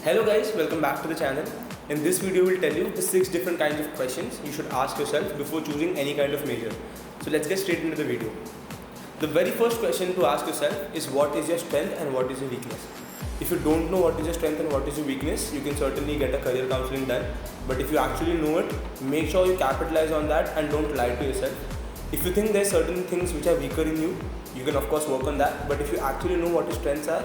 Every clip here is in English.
Hello guys, welcome back to the channel. In this video we'll tell you the 6 different kinds of questions you should ask yourself before choosing any kind of major. So let's get straight into the video. The very first question to ask yourself is what is your strength and what is your weakness. If you don't know what is your strength and what is your weakness, you can certainly get a career counseling done. But if you actually know it, make sure you capitalize on that and don't lie to yourself. If you think there are certain things which are weaker in you, you can of course work on that. But if you actually know what your strengths are,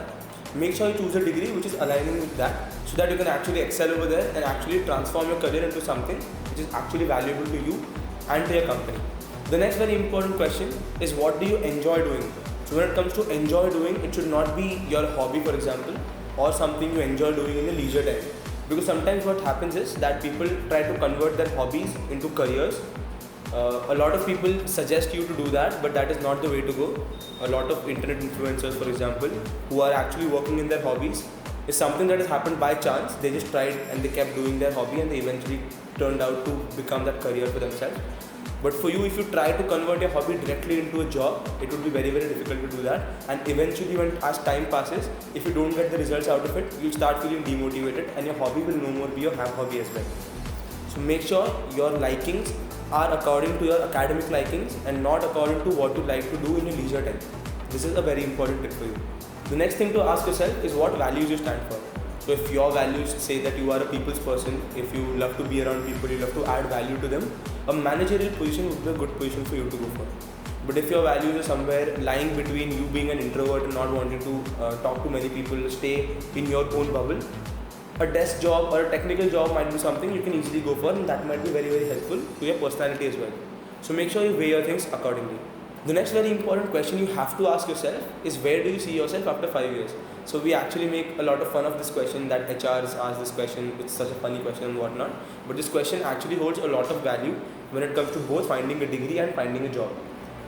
make sure you choose a degree which is aligning with that so that you can actually excel over there and actually transform your career into something which is actually valuable to you and to your company. The next very important question is what do you enjoy doing? So when it comes to enjoy doing, it should not be your hobby, for example, or something you enjoy doing in your leisure time. Because sometimes what happens is that people try to convert their hobbies into careers. A lot of people suggest you to do that, but that is not the way to go. A lot of internet influencers, for example, who are actually working in their hobbies, is something that has happened by chance. They just tried and they kept doing their hobby and they eventually turned out to become that career for themselves. But for you, if you try to convert your hobby directly into a job, it would be very, very difficult to do that. And eventually, as time passes, if you don't get the results out of it, you'll start feeling demotivated and your hobby will no more be your hobby as well. So make sure your likings are according to your academic likings and not according to what you like to do in your leisure time. This is a very important tip for you. The next thing to ask yourself is what values you stand for. So if your values say that you are a people's person, if you love to be around people, you love to add value to them, a managerial position would be a good position for you to go for. But if your values are somewhere lying between you being an introvert and not wanting to talk to many people, stay in your own bubble, a desk job or a technical job might be something you can easily go for, and that might be very, very helpful to your personality as well. So make sure you weigh your things accordingly. The next very important question you have to ask yourself is where do you see yourself after 5 years? So we actually make a lot of fun of this question that HRs ask this question, it's such a funny question and whatnot. But this question actually holds a lot of value when it comes to both finding a degree and finding a job.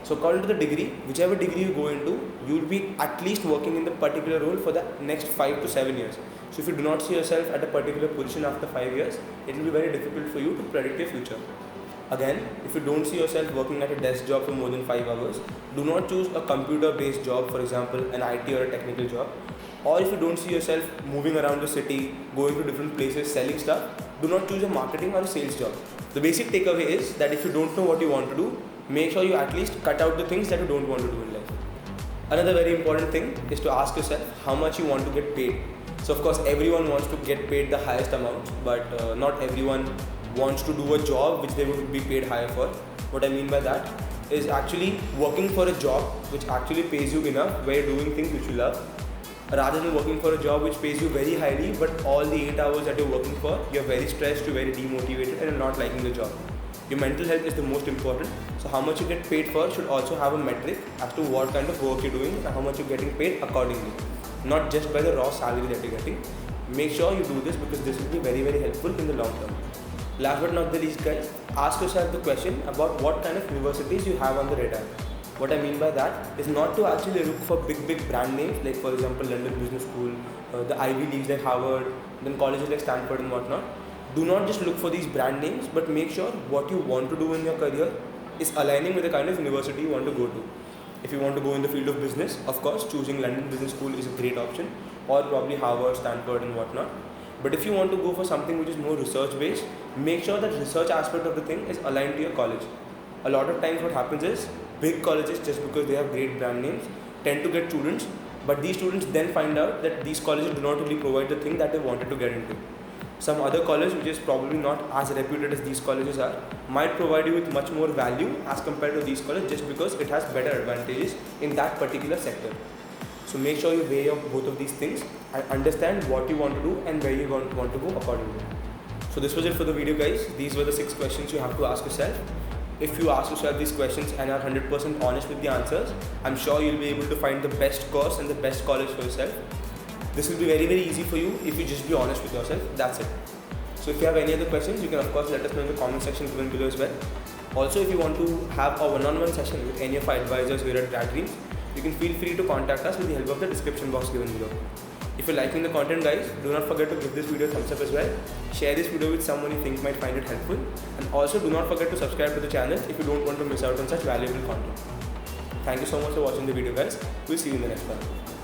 So according to the degree, whichever degree you go into, you will be at least working in the particular role for the next 5 to 7 years. So if you do not see yourself at a particular position after 5 years, it will be very difficult for you to predict your future. Again, if you don't see yourself working at a desk job for more than 5 hours, do not choose a computer-based job, for example, an IT or a technical job. Or if you don't see yourself moving around the city, going to different places, selling stuff, do not choose a marketing or a sales job. The basic takeaway is that if you don't know what you want to do, make sure you at least cut out the things that you don't want to do in life. Another very important thing is to ask yourself how much you want to get paid. So of course everyone wants to get paid the highest amount, but not everyone wants to do a job which they would be paid higher for. What I mean by that is actually working for a job which actually pays you enough where you're doing things which you love, rather than working for a job which pays you very highly but all the 8 hours that you're working for, you're very stressed, you're very demotivated and you're not liking the job. Your mental health is the most important. So how much you get paid for should also have a metric as to what kind of work you're doing and how much you're getting paid accordingly. Not just by the raw salary that you're getting. Make sure you do this because this will be very, very helpful in the long term. Last but not the least guys, ask yourself the question about what kind of universities you have on the radar. What I mean by that is not to actually look for big brand names like for example London Business School, the Ivy Leagues like Harvard, then colleges like Stanford and whatnot. Do not just look for these brand names, but make sure what you want to do in your career is aligning with the kind of university you want to go to. If you want to go in the field of business, of course, choosing London Business School is a great option, or probably Harvard, Stanford and whatnot. But if you want to go for something which is more research based, make sure that research aspect of the thing is aligned to your college. A lot of times what happens is, big colleges, just because they have great brand names, tend to get students, but these students then find out that these colleges do not really provide the thing that they wanted to get into. Some other college, which is probably not as reputed as these colleges are, might provide you with much more value as compared to these colleges just because it has better advantages in that particular sector. So make sure you weigh up both of these things and understand what you want to do and where you want to go accordingly. So this was it for the video guys. These were the 6 questions you have to ask yourself. If you ask yourself these questions and are 100% honest with the answers, I'm sure you'll be able to find the best course and the best college for yourself. This will be very, very easy for you if you just be honest with yourself. That's it. So if you have any other questions, you can of course let us know in the comment section given below as well. Also, if you want to have a one-on-one session with any of our advisors here at Grad Dreams, you can feel free to contact us with the help of the description box given below. If you're liking the content guys, do not forget to give this video a thumbs up as well. Share this video with someone you think might find it helpful. And also do not forget to subscribe to the channel if you don't want to miss out on such valuable content. Thank you so much for watching the video guys. We'll see you in the next one.